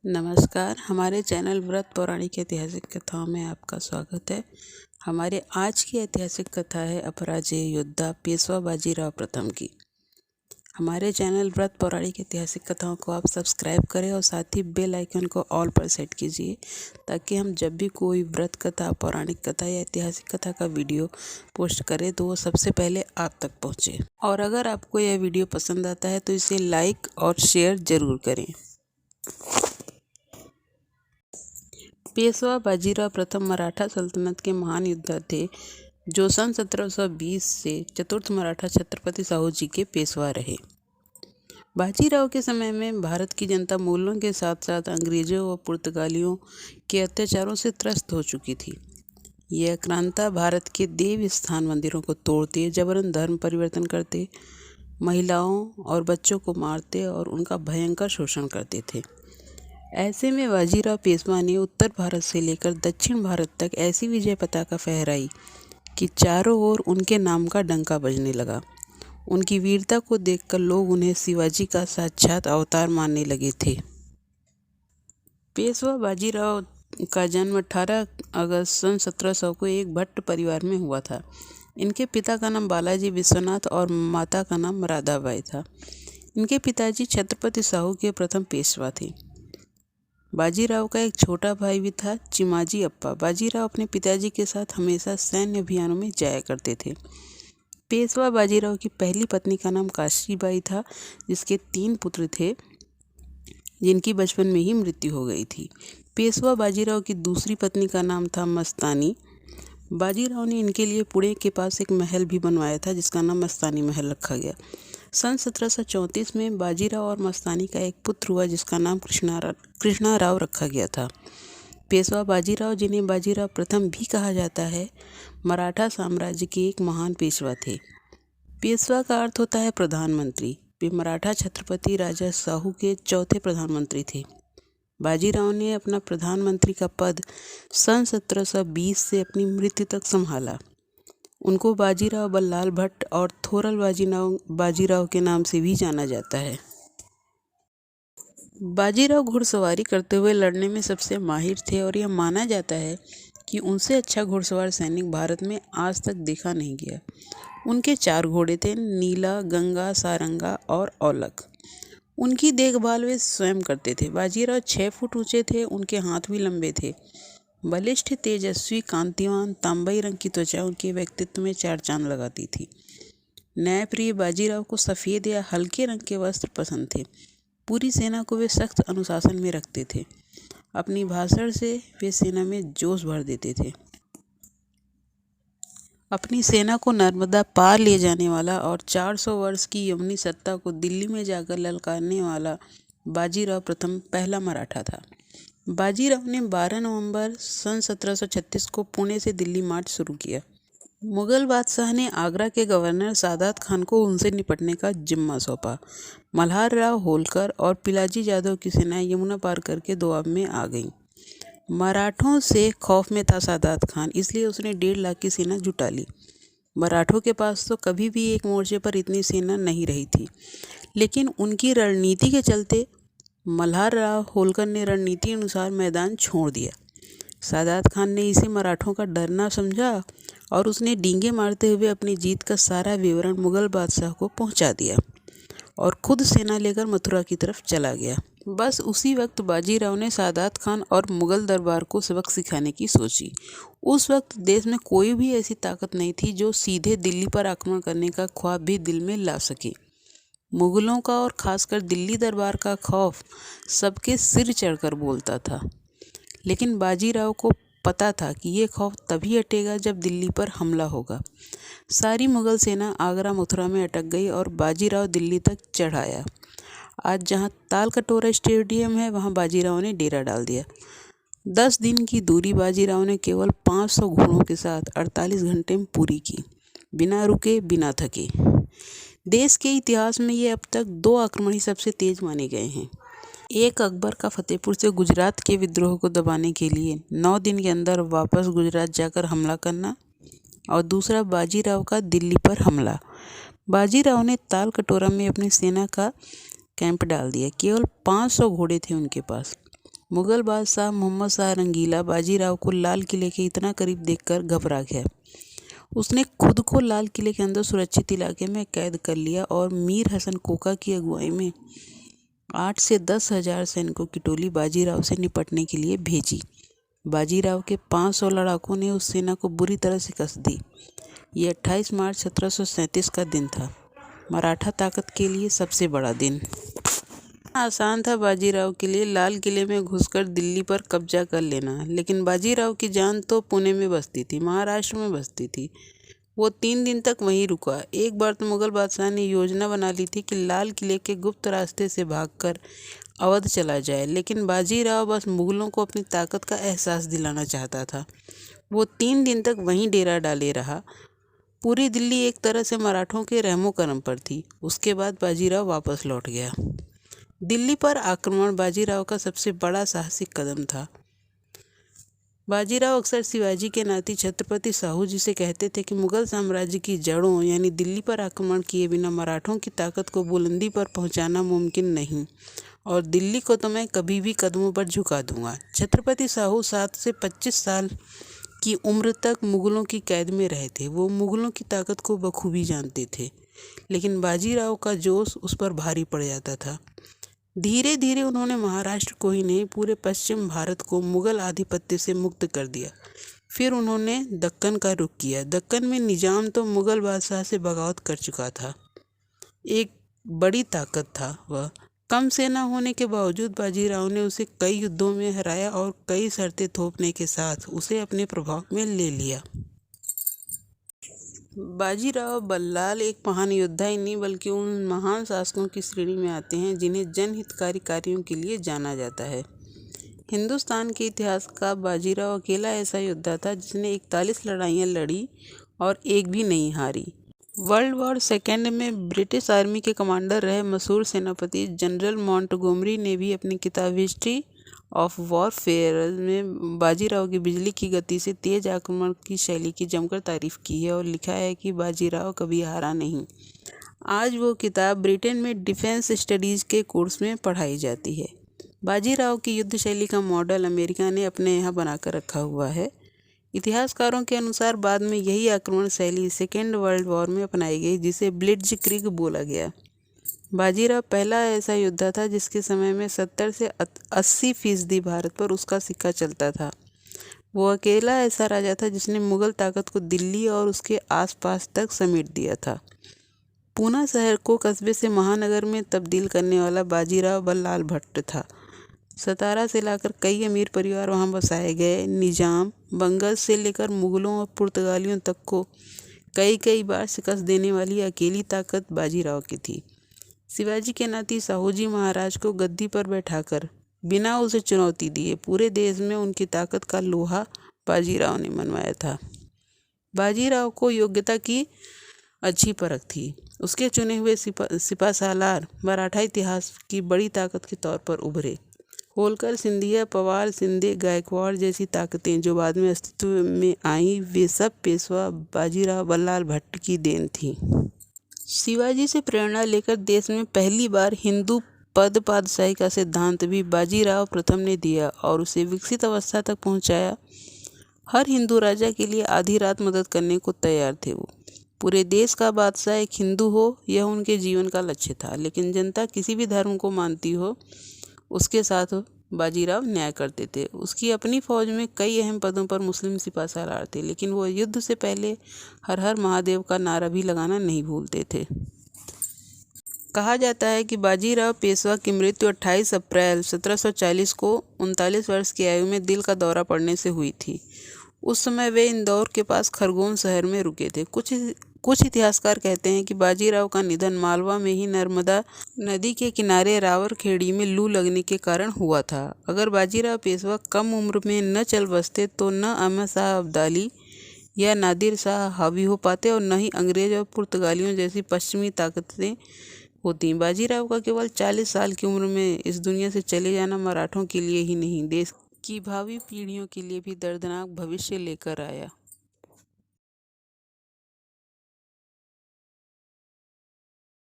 नमस्कार। हमारे चैनल व्रत पौराणिक ऐतिहासिक कथाओं में आपका स्वागत है। हमारे आज की ऐतिहासिक कथा है अपराजेय योद्धा पेशवा बाजीराव प्रथम की। हमारे चैनल व्रत पौराणिक ऐतिहासिक कथाओं को आप सब्सक्राइब करें और साथ ही बेल आइकन को ऑल पर सेट कीजिए, ताकि हम जब भी कोई व्रत कथा, पौराणिक कथा या ऐतिहासिक कथा का वीडियो पोस्ट करें तो वो सबसे पहले आप तक पहुँचे। और अगर आपको यह वीडियो पसंद आता है तो इसे लाइक और शेयर ज़रूर करें। पेशवा बाजीराव प्रथम मराठा सल्तनत के महान योद्धा थे, जो सन 1720 से चतुर्थ मराठा छत्रपति साहू जी के पेशवा रहे। बाजीराव के समय में भारत की जनता मुगलों के साथ साथ अंग्रेजों व पुर्तगालियों के अत्याचारों से त्रस्त हो चुकी थी। यह आक्रांता भारत के देव स्थान मंदिरों को तोड़ते, जबरन धर्म परिवर्तन करते, महिलाओं और बच्चों को मारते और उनका भयंकर शोषण करते थे। ऐसे में बाजीराव पेशवा ने उत्तर भारत से लेकर दक्षिण भारत तक ऐसी विजय पताका फहराई कि चारों ओर उनके नाम का डंका बजने लगा। उनकी वीरता को देखकर लोग उन्हें शिवाजी का साक्षात अवतार मानने लगे थे। पेशवा बाजीराव का जन्म 18 अगस्त सन 1700 को एक भट्ट परिवार में हुआ था। इनके पिता का नाम बालाजी विश्वनाथ और माता का नाम राधाबाई था। इनके पिताजी छत्रपति साहू के प्रथम पेशवा थे। बाजीराव का एक छोटा भाई भी था, चिमाजी अप्पा। बाजीराव अपने पिताजी के साथ हमेशा सैन्य अभियानों में जाया करते थे। पेशवा बाजीराव की पहली पत्नी का नाम काशीबाई था, जिसके 3 पुत्र थे, जिनकी बचपन में ही मृत्यु हो गई थी। पेशवा बाजीराव की दूसरी पत्नी का नाम था मस्तानी। बाजीराव ने इनके लिए पुणे के पास एक महल भी बनवाया था, जिसका नाम मस्तानी महल रखा गया। सन 1734 में बाजीराव और मस्तानी का एक पुत्र हुआ, जिसका नाम कृष्णाराव रखा गया था। पेशवा बाजीराव, जिन्हें बाजीराव प्रथम भी कहा जाता है, मराठा साम्राज्य के एक महान पेशवा थे। पेशवा का अर्थ होता है प्रधानमंत्री। वे मराठा छत्रपति राजा साहू के चौथे प्रधानमंत्री थे। बाजीराव ने अपना प्रधानमंत्री का पद सन 1720 से अपनी मृत्यु तक संभाला। उनको बाजीराव बल्लाल भट्ट और थोरल बाजीराव के नाम से भी जाना जाता है। बाजीराव घुड़सवारी करते हुए लड़ने में सबसे माहिर थे और यह माना जाता है कि उनसे अच्छा घुड़सवार सैनिक भारत में आज तक देखा नहीं गया। उनके 4 घोड़े थे, नीला, गंगा, सारंगा और औलख। उनकी देखभाल वे स्वयं करते थे। बाजीराव 6 फुट ऊंचे थे, उनके हाथ भी लंबे थे। बलिष्ठ, तेजस्वी, कांतिवान, तांबई रंग की त्वचा उनके व्यक्तित्व में 4 चांद लगाती थी। न्यायप्रिय बाजीराव को सफ़ेद या हल्के रंग के वस्त्र पसंद थे। पूरी सेना को वे सख्त अनुशासन में रखते थे। अपनी भाषण से वे सेना में जोश भर देते थे। अपनी सेना को नर्मदा पार ले जाने वाला और 400 वर्ष की यवनी सत्ता को दिल्ली में जाकर ललकारने वाला बाजीराव प्रथम पहला मराठा था। बाजीराव ने 12 नवंबर सन 1736 को पुणे से दिल्ली मार्च शुरू किया। मुगल बादशाह ने आगरा के गवर्नर सादात खान को उनसे निपटने का जिम्मा सौंपा। मल्हार राव होलकर और पिलाजी यादव की सेनाएं यमुना पार करके दोआब में आ गईं। मराठों से खौफ में था सादात खान, इसलिए उसने 1.5 लाख की सेना जुटा ली। मराठों के पास तो कभी भी एक मोर्चे पर इतनी सेना नहीं रही थी, लेकिन उनकी रणनीति के चलते मल्हार राव होलकर ने रणनीति अनुसार मैदान छोड़ दिया। सादात खान ने इसे मराठों का डरना समझा और उसने डींगे मारते हुए अपनी जीत का सारा विवरण मुगल बादशाह को पहुंचा दिया और खुद सेना लेकर मथुरा की तरफ चला गया। बस उसी वक्त बाजीराव ने सादात खान और मुगल दरबार को सबक सिखाने की सोची। उस वक्त देश में कोई भी ऐसी ताकत नहीं थी जो सीधे दिल्ली पर आक्रमण करने का ख्वाब भी दिल में ला सके। मुगलों का और खासकर दिल्ली दरबार का खौफ सबके सिर चढ़कर बोलता था, लेकिन बाजीराव को पता था कि ये खौफ तभी हटेगा जब दिल्ली पर हमला होगा। सारी मुगल सेना आगरा मथुरा में अटक गई और बाजीराव दिल्ली तक चढ़ आया। आज जहाँ तालकटोरा स्टेडियम है, वहाँ बाजीराव ने डेरा डाल दिया। 10 दिन की दूरी बाजीराव ने केवल 500 घोड़ों के साथ 48 घंटे में पूरी की, बिना रुके, बिना थके। देश के इतिहास में ये अब तक 2 आक्रमण ही सबसे तेज माने गए हैं। एक अकबर का फतेहपुर से गुजरात के विद्रोह को दबाने के लिए 9 दिन के अंदर वापस गुजरात जाकर हमला करना, और दूसरा बाजीराव का दिल्ली पर हमला। बाजीराव ने तालकटोरा में अपनी सेना का कैंप डाल दिया। केवल 500 घोड़े थे उनके पास। मुगल बादशाह मोहम्मद शाह रंगीला बाजीराव को लाल किले के इतना करीब देखकर घबरा गया। उसने खुद को लाल किले के अंदर सुरक्षित इलाके में कैद कर लिया और मीर हसन कोका की अगुवाई में 8 से 10 हजार सैनिकों की टोली बाजीराव से निपटने के लिए भेजी। बाजीराव के 500 लड़ाकों ने उस सेना को बुरी तरह शिकस्त दी। ये 28 मार्च 1737 का दिन था, मराठा ताकत के लिए सबसे बड़ा दिन। आसान था बाजीराव के लिए लाल किले में घुसकर दिल्ली पर कब्जा कर लेना, लेकिन बाजीराव की जान तो पुणे में बसती थी, महाराष्ट्र में बसती थी। वो 3 दिन तक वहीं रुका। एक बार तो मुगल बादशाह ने योजना बना ली थी कि लाल किले के गुप्त रास्ते से भागकर अवध चला जाए, लेकिन बाजीराव बस मुगलों को अपनी ताकत का एहसास दिलाना चाहता था। वो 3 दिन तक वहीं डेरा डाले रहा। पूरी दिल्ली एक तरह से मराठों के रहमो करम पर थी। उसके बाद बाजीराव वापस लौट गया। दिल्ली पर आक्रमण बाजीराव का सबसे बड़ा साहसिक कदम था। बाजीराव अक्सर शिवाजी के नाती छत्रपति साहू जी से कहते थे कि मुगल साम्राज्य की जड़ों यानी दिल्ली पर आक्रमण किए बिना मराठों की ताकत को बुलंदी पर पहुंचाना मुमकिन नहीं, और दिल्ली को तो मैं कभी भी कदमों पर झुका दूंगा। छत्रपति साहू 7 से 25 साल की उम्र तक मुगलों की कैद में रहे थे। वो मुगलों की ताकत को बखूबी जानते थे, लेकिन बाजीराव का जोश उस पर भारी पड़ जाता था। धीरे धीरे उन्होंने महाराष्ट्र को ही नहीं पूरे पश्चिम भारत को मुगल आधिपत्य से मुक्त कर दिया। फिर उन्होंने दक्कन का रुख किया। दक्कन में निजाम तो मुगल बादशाह से बगावत कर चुका था, एक बड़ी ताकत था वह। कम सेना होने के बावजूद बाजीराव ने उसे कई युद्धों में हराया और कई शर्तें थोपने के साथ उसे अपने प्रभाव में ले लिया। बाजीराव बल्लाल एक महान योद्धा ही नहीं बल्कि उन महान शासकों की श्रेणी में आते हैं जिन्हें जनहितकारी कार्यों के लिए जाना जाता है। हिंदुस्तान के इतिहास का बाजीराव अकेला ऐसा योद्धा था जिसने 41 लड़ाइयाँ लड़ी और एक भी नहीं हारी। वर्ल्ड वॉर सेकेंड में ब्रिटिश आर्मी के कमांडर रहे मशहूर सेनापति जनरल मॉन्टगोमरी ने भी अपनी किताब हिस्ट्री ऑफ वॉरफेयर में बाजीराव की बिजली की गति से तेज आक्रमण की शैली की जमकर तारीफ की है और लिखा है कि बाजीराव कभी हारा नहीं। आज वो किताब ब्रिटेन में डिफेंस स्टडीज़ के कोर्स में पढ़ाई जाती है। बाजीराव की युद्ध शैली का मॉडल अमेरिका ने अपने यहाँ बनाकर रखा हुआ है। इतिहासकारों के अनुसार बाद में यही आक्रमण शैली सेकेंड वर्ल्ड वॉर में अपनाई गई, जिसे ब्लिट्ज़क्रीग बोला गया। बाजीराव पहला ऐसा योद्धा था जिसके समय में 70 से 80% भारत पर उसका सिक्का चलता था। वो अकेला ऐसा राजा था जिसने मुगल ताकत को दिल्ली और उसके आसपास तक समेट दिया था। पूना शहर को कस्बे से महानगर में तब्दील करने वाला बाजीराव बल्लाल भट्ट था। सतारा से लाकर कई अमीर परिवार वहां बसाए गए। निजाम, बंगाल से लेकर मुगलों और पुर्तगालियों तक को कई बार शिकस्त देने वाली अकेली ताकत बाजीराव की थी। शिवाजी के नाती साहूजी महाराज को गद्दी पर बैठाकर बिना उसे चुनौती दिए पूरे देश में उनकी ताकत का लोहा बाजीराव ने मनवाया था। बाजीराव को योग्यता की अच्छी परख थी। उसके चुने हुए सिपासालार मराठा इतिहास की बड़ी ताकत के तौर पर उभरे। होलकर, सिंधिया, पवार, शिंदे, गायकवाड़ जैसी ताकतें जो बाद में अस्तित्व में आईं, वे सब पेशवा बाजीराव बल्लाल भट्ट की देन थी। शिवाजी से प्रेरणा लेकर देश में पहली बार हिंदू पद पातशाही का सिद्धांत भी बाजीराव प्रथम ने दिया और उसे विकसित अवस्था तक पहुंचाया। हर हिंदू राजा के लिए आधी रात मदद करने को तैयार थे वो। पूरे देश का बादशाह एक हिंदू हो, यह उनके जीवन का लक्ष्य था। लेकिन जनता किसी भी धर्म को मानती हो, उसके साथ बाजीराव न्याय करते थे। उसकी अपनी फौज में कई अहम पदों पर मुस्लिम सिपाहीसालार थे, लेकिन वो युद्ध से पहले हर हर महादेव का नारा भी लगाना नहीं भूलते थे। कहा जाता है कि बाजीराव पेशवा की मृत्यु 28 अप्रैल 1740 को 39 वर्ष की आयु में दिल का दौरा पड़ने से हुई थी। उस समय वे इंदौर के पास खरगोन शहर में रुके थे। कुछ इतिहासकार कहते हैं कि बाजीराव का निधन मालवा में ही नर्मदा नदी के किनारे रावरखेड़ी में लू लगने के कारण हुआ था। अगर बाजीराव पेशवा कम उम्र में न चल बसते तो न अहमद शाह अब्दाली या नादिर शाह हावी हो पाते और न ही अंग्रेज और पुर्तगालियों जैसी पश्चिमी ताकतें होती। बाजीराव का केवल 40 साल की उम्र में इस दुनिया से चले जाना मराठों के लिए ही नहीं, देश की भावी पीढ़ियों के लिए भी दर्दनाक भविष्य लेकर आया।